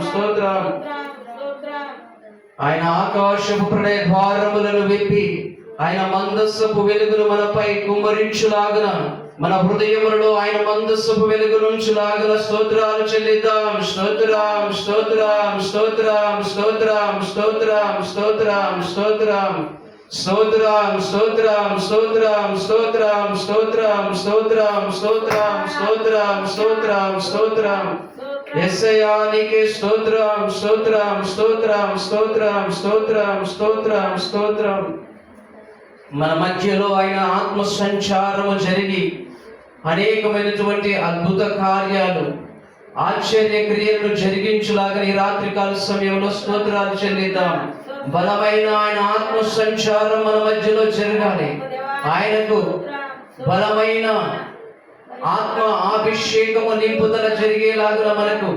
స్తోత్రం. ఆయన ఆకాశపు ప్రణయ ద్వారములను విప్పి ఆయన మందస్సపు వెలుగును మనపై కుమ్మరించులాగున, మన హృదయములలో ఆయన మందస్సపు వెలుగునుంచులాగున స్తోత్రాలు చెల్లిద్దాం. స్తోత్రం, స్తోత్రం, స్తోత్రం, స్తోత్రం, స్తోత్రం, స్తోత్రం, స్తోత్రం, స్తోత్రం, స్తోత్రం, స్తోత్రం, స్తోత్రం, స్తోత్రం, స్తోత్రం, స్తోత్రం, స్తోత్రం, స్తోత్రం, స్తోత్రం. యేసయ్యా నీకే స్తోత్రం, స్తోత్రం, స్తోత్రం, స్తోత్రం, స్తోత్రం, స్తోత్రం, స్తోత్రం. మన మధ్యలో ఆయన ఆత్మ సంచారము జరిగి అనేకమైనటువంటి అద్భుత కార్యాలు, ఆశ్చర్య క్రియలను జరిగించులాగా ఈ రాత్రికాల సమయంలో స్తోత్రాలు చెల్లిద్దాం. బలమైన ఆయన ఆత్మ సంచారం మన మధ్యలో జరగాలి. ఆయనకు బలమైన ఆత్మ అభిషేకము నింపుదల జరిగేలాగా మనకు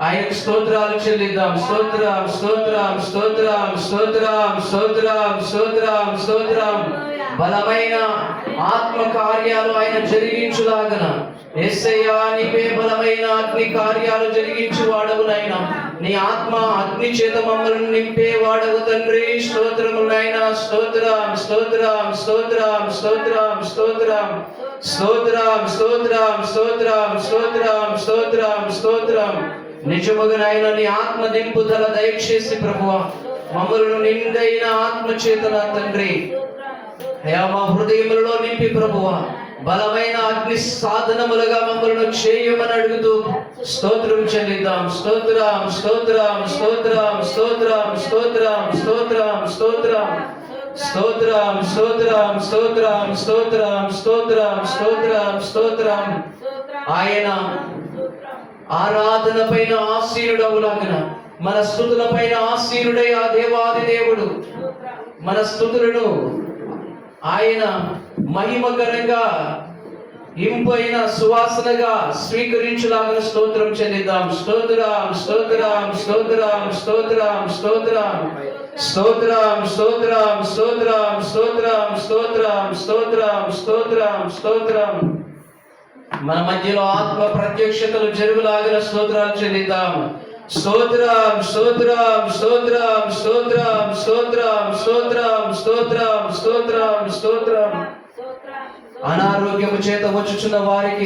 ఆయనకు స్తోత్రాలు చెల్లిద్దాం. స్తోత్రం, స్తోత్రం, స్తోత్రం, స్తోత్రం, స్తోత్రం, స్తోత్రం, స్తోత్రం. బలమైన ఆత్మ కార్యాలు ఆయన జరిగించులాగన యేసయ్యా నీవే బలమైన అగ్ని కార్యాలు జరిగించు వాడవునైనా, నీ ఆత్మ అగ్ని చేత మమ్మల్ని నింపే వాడవు తండ్రి. స్తోత్రము నాయనా. స్తోత్రం, స్తోత్రం, స్తోత్రం, స్తోత్రం, స్తోత్రం, స్తోత్రం, స్తోత్రం, స్తోత్రం, స్తోత్రం, స్తోత్రం, స్తోత్రం. నిజముగా నాయన నీ ఆత్మ దింపుదల దయచేసి ప్రభువా మమ్మల్ని నిండైన ఆత్మ చేతన తండ్రి అయా మా హృదయములలో నింపి ప్రభువా బలమైన అగ్ని సాధనములుగా మమ్మల్ని చేయమని అడుగుతూ స్తోత్రం చెల్లిద్దాం. స్తోత్రం, స్తోత్రం, స్తోత్రం, స్తోత్రం, స్తోత్రం, స్తోత్రం, స్తోత్రం, స్తోత్రం, స్తోత్రం, స్తోత్రం, స్తోత్రం, స్తోత్రం, స్తోత్రం, స్తోత్రం. ఆయన ఆరాధన పైన ఆసీనుడవులాగన మన స్తుతుల పైన ఆసీనుడై ఆ దేవాది దేవుడు మన స్తుతులను ఆయన మహిమకరంగా ఇంపైన సువాసనగా స్వీకరించులాగా స్తోత్రం చెల్లిద్దాం. స్తోత్రం, స్తోత్రం, స్తోత్రం, స్తోత్రం, స్తోత్రం, స్తోత్రం, స్తోత్రం, స్తోత్రం, స్తోత్రం, స్తోత్రం, స్తోత్రం, స్తోత్రం, స్తోత్రం. మన మధ్యలో ఆత్మ ప్రత్యక్షతలు జరుగులాగిన స్తోత్రాలు చెల్లిద్దాం. స్తోత్రం, స్తోత్రం, స్తోత్రం, స్తోత్రం, స్తోత్రం, స్తోత్రం, స్తోత్రం, స్తోత్రం, స్తోత్రం. అనారోగ్యము చేత వచ్చుచున్న వారికి